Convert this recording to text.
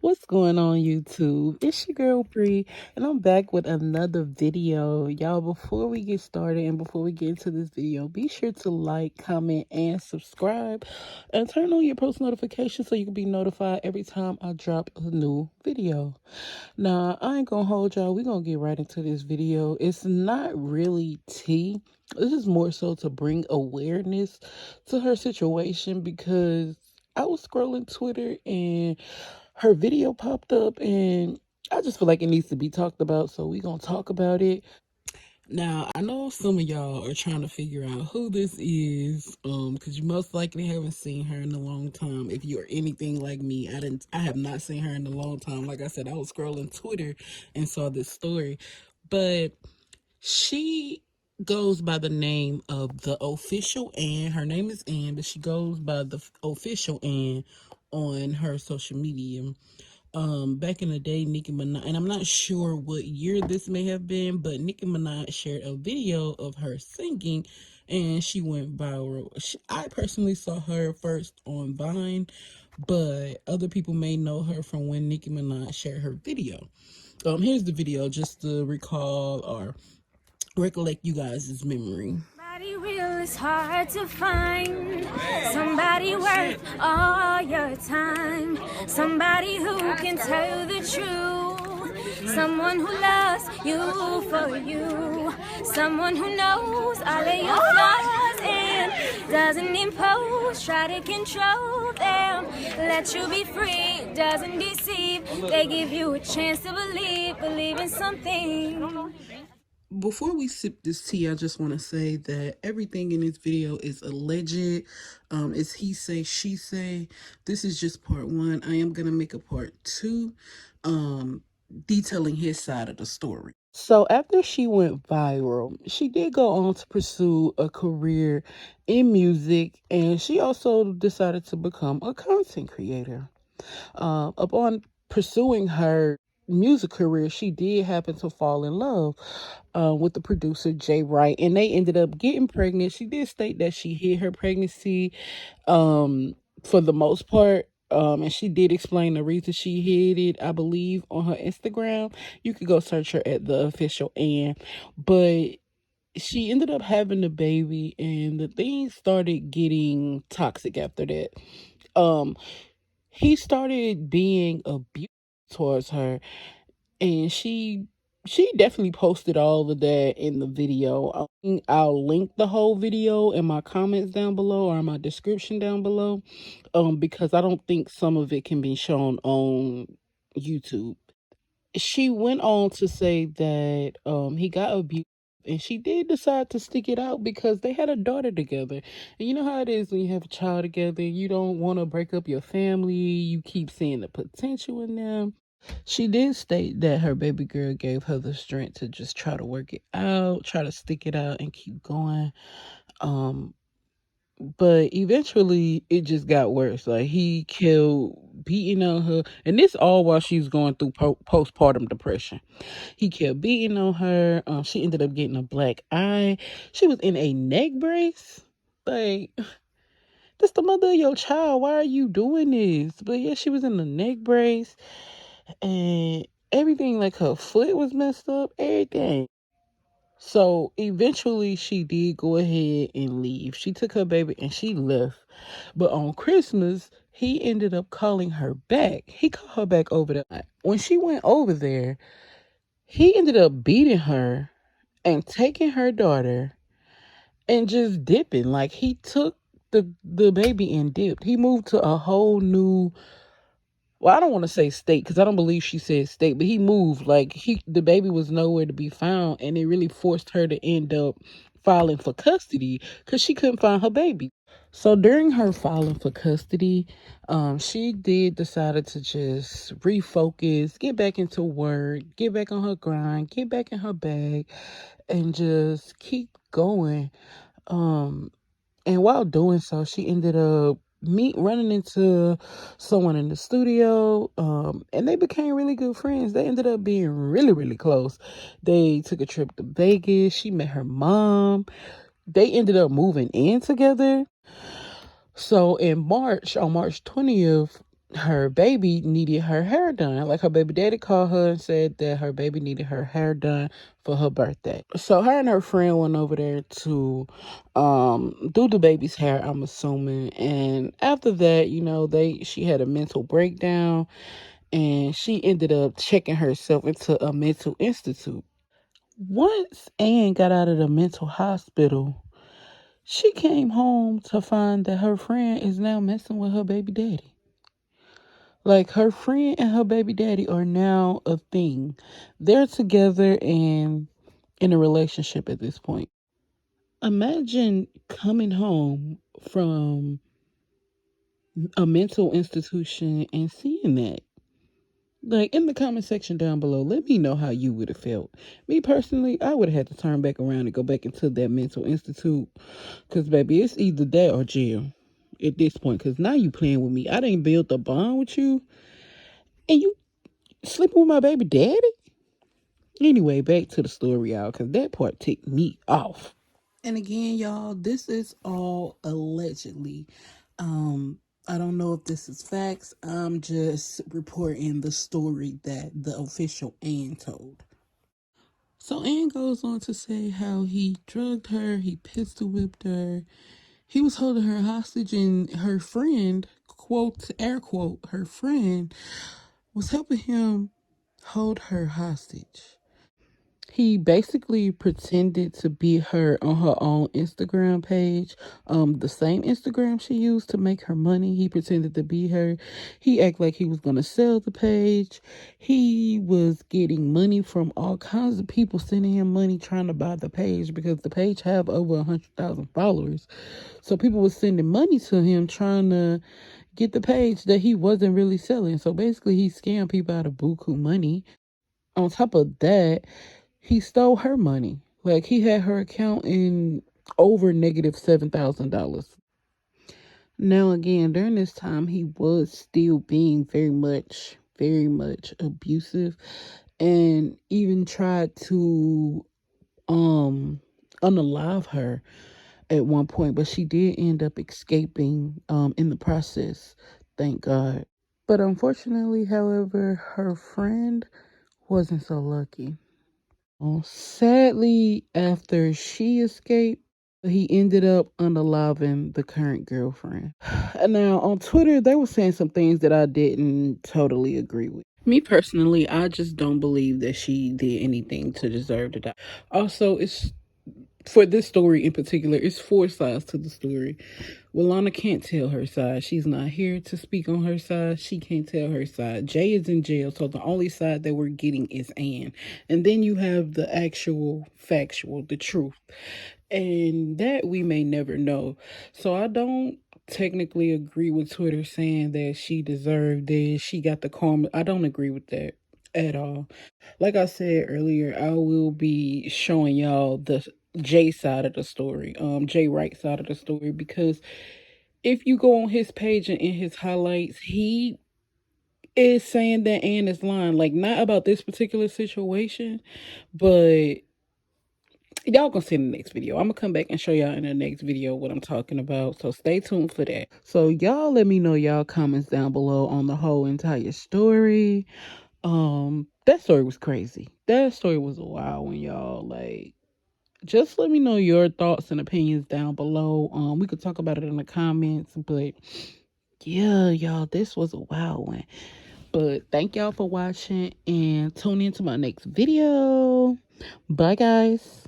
What's going on YouTube? It's your girl Bree, and I'm back with another video. Y'all, before we get started and before we get into this video, be sure to like, comment, and subscribe, and turn on your post notifications so you can be notified every time I drop a new video. Now, I ain't gonna hold y'all. We're gonna get right into this video. It's not really tea. This is more so to bring awareness to her situation because I was scrolling Twitter and her video popped up, and I just feel like it needs to be talked about, so we gonna talk about it. Now, I know some of y'all are trying to figure out who this is, because you most likely haven't seen her in a long time. If you're anything like me, I have not seen her in a long time. Like I said, I was scrolling Twitter and saw this story, but she goes by the name of the official Ann. Her name is Ann, but she goes by the official Ann on her social media. Back in the day, Nicki Minaj, and I'm not sure what year this may have been, but Nicki Minaj shared a video of her singing and she went viral. I personally saw her first on Vine, but other people may know her from when Nicki Minaj shared her video. Here's the video just to recall or recollect you guys' memory. Somebody real is hard to find. Somebody worth all your time. Somebody who can tell the truth. Someone who loves you for you. Someone who knows all of your flaws and doesn't impose, try to control them. Let you be free, doesn't deceive. They give you a chance to believe in something. Before we sip this tea, I just want to say that everything in this video is alleged. It's he say, she say. This is just part one. I am going to make a part two, detailing his side of the story. So after she went viral, she did go on to pursue a career in music, and she also decided to become a content creator. Upon pursuing her music career, she did happen to fall in love with the producer Wright, and they ended up getting pregnant. She did state that she hid her pregnancy for the most part. And she did explain the reason she hid it, I believe, on her Instagram. You could go search her at the official Ann. But she ended up having the baby, and the things started getting toxic after that. He started being abusive towards her, and she definitely posted all of that in the video. I'll link the whole video in my comments down below or in my description down below, because I don't think some of it can be shown on YouTube. She went on to say that he got abused, and she did decide to stick it out because they had a daughter together. And you know how it is when you have a child together, you don't want to break up your family, you keep seeing the potential in them. She did state that her baby girl gave her the strength to just try to work it out, try to stick it out and keep going. But eventually it just got worse. Like, he kept beating on her, and this all while she's going through postpartum depression. He kept beating on her. She ended up getting a black eye. She was in a neck brace. Like, that's the mother of your child. Why are you doing this? But yeah, she was in a neck brace, and everything, like her foot was messed up, everything. So eventually she did go ahead and leave. She took her baby and she left. But on Christmas, he ended up calling her back. He called her back over there. When she went over there, he ended up beating her and taking her daughter and just dipping. Like, he took the baby and dipped. He moved to a whole new, well, I don't want to say state because I don't believe she said state, but he moved. Like, the baby was nowhere to be found, and it really forced her to end up filing for custody because she couldn't find her baby. So during her filing for custody, she did decided to just refocus, get back into work, get back on her grind, get back in her bag, and just keep going. And while doing so, she ended up running into someone in the studio, and they became really good friends. They ended up being really, really close. They took a trip to Vegas. She met her mom. They ended up moving in together. So in March, on March 20th, her baby needed her hair done. Like her baby daddy called her and said that her baby needed her hair done for her birthday. So her and her friend went over there to do the baby's hair, I'm assuming. And after that, she had a mental breakdown and she ended up checking herself into a mental institute. Once Ann got out of the mental hospital, she came home to find that her friend is now messing with her baby daddy. Like her friend and her baby daddy are now a thing. They're together and in a relationship at this point. Imagine coming home from a mental institution and seeing that. Like in the comment section down below, let me know how you would have felt. Me personally, I would have had to turn back around and go back into that mental institute. Cause baby, it's either that or jail at this point. Cause now you playing with me. I didn't build a bond with you, and you sleeping with my baby daddy. Anyway, back to the story, y'all, because that part ticked me off. And again, y'all, this is all allegedly. I don't know if this is facts. I'm just reporting the story that the official Ann told. So Ann goes on to say how he drugged her, he pistol whipped her, he was holding her hostage, and her friend, quote, air quote, her friend was helping him hold her hostage. He basically pretended to be her on her own Instagram page, the same Instagram she used to make her money. He pretended to be her. He acted like he was gonna sell the page. He was getting money from all kinds of people sending him money trying to buy the page because the page have over 100,000 followers. So people were sending money to him trying to get the page that he wasn't really selling. So basically, he scammed people out of buku money. On top of that, he stole her money. Like he had her account in over negative $7,000. Now again, during this time, he was still being very much abusive, and even tried to unalive her at one point, but she did end up escaping in the process. Thank God. But unfortunately, however, her friend wasn't so lucky. Sadly, after she escaped, he ended up unaliving the current girlfriend. Now, on Twitter, they were saying some things that I didn't totally agree with. Me personally, I just don't believe that she did anything to deserve to die. Also, it's for this story in particular, it's four sides to the story. Walana can't tell her side. She's not here to speak on her side. She can't tell her side. Jay is in jail, so the only side that we're getting is Ann. And then you have the actual factual, the truth. And that we may never know. So I don't technically agree with Twitter saying that she deserved this. She got the karma. I don't agree with that at all. Like I said earlier, I will be showing y'all the Jay side of the story, Jay Wright side of the story, because if you go on his page and in his highlights, he is saying that Ann is lying. Like, not about this particular situation, but y'all gonna see in the next video. I'm gonna come back and show y'all in the next video what I'm talking about. So stay tuned for that. So y'all let me know y'all comments down below on the whole entire story. That story was crazy. That story was a wild one, y'all. Like, just let me know your thoughts and opinions down below. We could talk about it in the comments, but yeah, y'all, this was a wild one. But thank y'all for watching and tune in to my next video. Bye, guys.